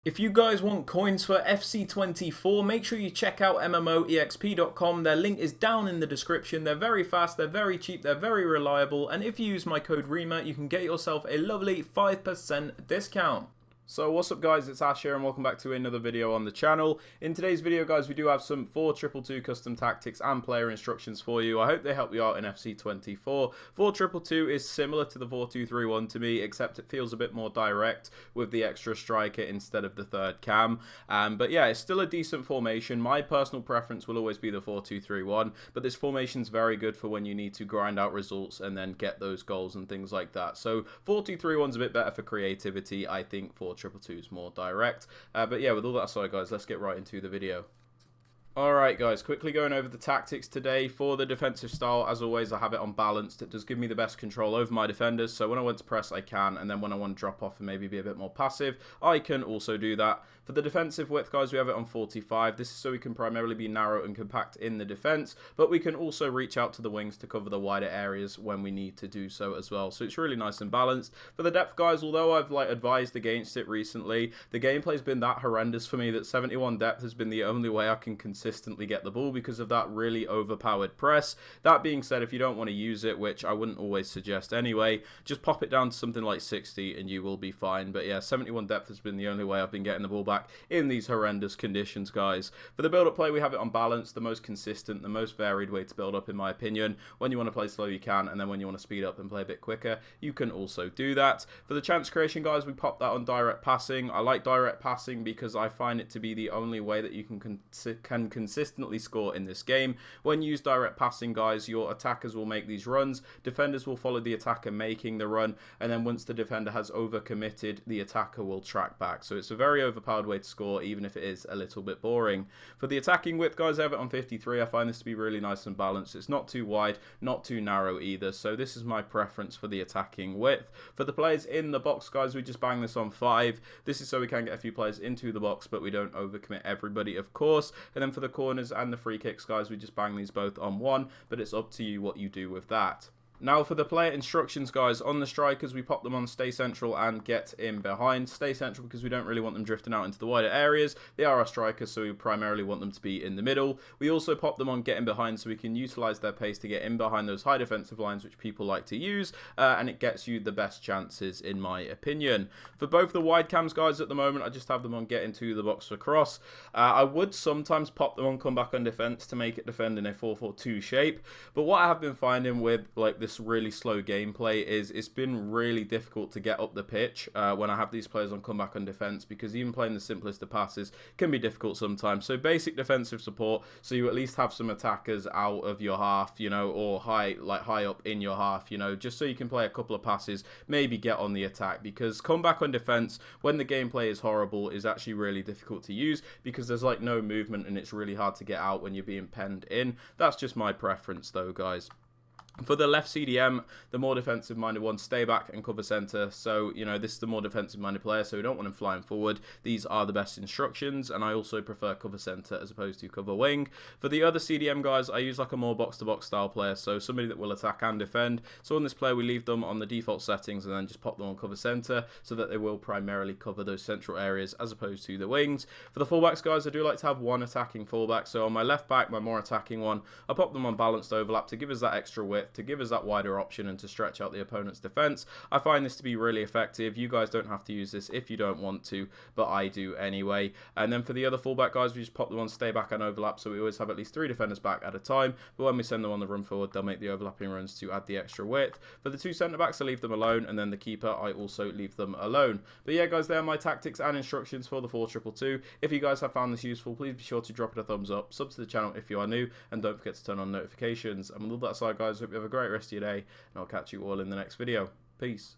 If you guys want coins for FC24, make sure you check out MMOEXP.com. Their link is down in the description. They're very fast, they're very cheap, they're very reliable, and if you use my code Rema, you can get yourself a lovely 5% discount. So what's up guys, it's Ash here and welcome back to another video on the channel. In today's video guys, we do have some 422 custom tactics and player instructions for you. I hope they help you out in FC24. 422 is similar to the 4231 to me, except it feels a bit more direct with the extra striker instead of the third cam. But yeah, it's still a decent formation. My personal preference will always be the 4231, but this formation is very good for when you need to grind out results and then get those goals and things like that. So 4231 is a bit better for creativity, I think. 422 is more direct, but yeah, with all that aside guys, let's get right into the video. Alright guys, quickly going over the tactics today. For the defensive style, as always, I have it on balanced. It does give me the best control over my defenders, so when I want to press I can, and then when I want to drop off and maybe be a bit more passive, I can also do that. For the defensive width guys, we have it on 45. This is so we can primarily be narrow and compact in the defense, but we can also reach out to the wings to cover the wider areas when we need to do so as well. So it's really nice and balanced. For the depth guys, although I've advised against it recently, the gameplay's been that horrendous for me that 71 depth has been the only way I can consistently get the ball because of that really overpowered press. That being said, if you don't want to use it, which I wouldn't always suggest anyway, just pop it down to something like 60 and you will be fine. But yeah, 71 depth has been the only way I've been getting the ball back in these horrendous conditions, guys. For the build-up play, we have it on balance, the most consistent, the most varied way to build up in my opinion. When you want to play slow, you can, and then when you want to speed up and play a bit quicker, you can also do that. For the chance creation, guys, we pop that on direct passing. I like direct passing because I find it to be the only way that you can consistently score in this game. When you use direct passing, guys, your attackers will make these runs, defenders will follow the attacker making the run, and then once the defender has overcommitted, the attacker will track back. So it's a very overpowered way to score, even if it is a little bit boring. For the attacking width, guys, I have it on 53. I find this to be really nice and balanced. It's not too wide, not too narrow either, so this is my preference for the attacking width. For the players in the box, guys, we just bang this on 5. This is so we can get a few players into the box, but we don't overcommit everybody, of course. And then for the corners and the free kicks, guys, we just bang these both on 1, but it's up to you what you do with that. Now for the player instructions, guys, on the strikers, we pop them on stay central and get in behind. Stay central because we don't really want them drifting out into the wider areas. They are our strikers, so we primarily want them to be in the middle. We also pop them on get in behind so we can utilize their pace to get in behind those high defensive lines which people like to use, and it gets you the best chances in my opinion. For both the wide cams, guys, at the moment, I just have them on get into the box for cross. I would sometimes pop them on come back on defense to make it defend in a 4-4-2 shape, but what I have been finding with this really slow gameplay is it's been really difficult to get up the pitch when I have these players on comeback on defense, because even playing the simplest of passes can be difficult sometimes. So basic defensive support, so you at least have some attackers out of your half, you know, or high up in your half, you know, just so you can play a couple of passes, maybe get on the attack, because comeback on defense when the gameplay is horrible is actually really difficult to use because there's no movement and it's really hard to get out when you're being penned in. That's just my preference though, guys. For the left CDM, the more defensive-minded ones stay back and cover centre. So, you know, this is the more defensive-minded player, so we don't want him flying forward. These are the best instructions, and I also prefer cover centre as opposed to cover wing. For the other CDM guys, I use a more box-to-box style player, so somebody that will attack and defend. So on this player, we leave them on the default settings and then just pop them on cover centre so that they will primarily cover those central areas as opposed to the wings. For the fullbacks, guys, I do like to have one attacking fullback. So on my left back, my more attacking one, I pop them on balanced overlap to give us that extra width, to give us that wider option and to stretch out the opponent's defense. I find this to be really effective. You guys don't have to use this if you don't want to, but I do anyway. And then for the other fullback guys, we just pop them on stay back and overlap, so we always have at least 3 defenders back at a time, but when we send them on the run forward, they'll make the overlapping runs to add the extra width. For the 2 centre backs, I leave them alone, and then the keeper, I also leave them alone. But yeah guys, there are my tactics and instructions for the 4-2-2. If you guys have found this useful, please be sure to drop it a thumbs up, sub to the channel if you are new, and don't forget to turn on notifications. And with all that aside guys, hope you have a great rest of your day, and I'll catch you all in the next video. Peace.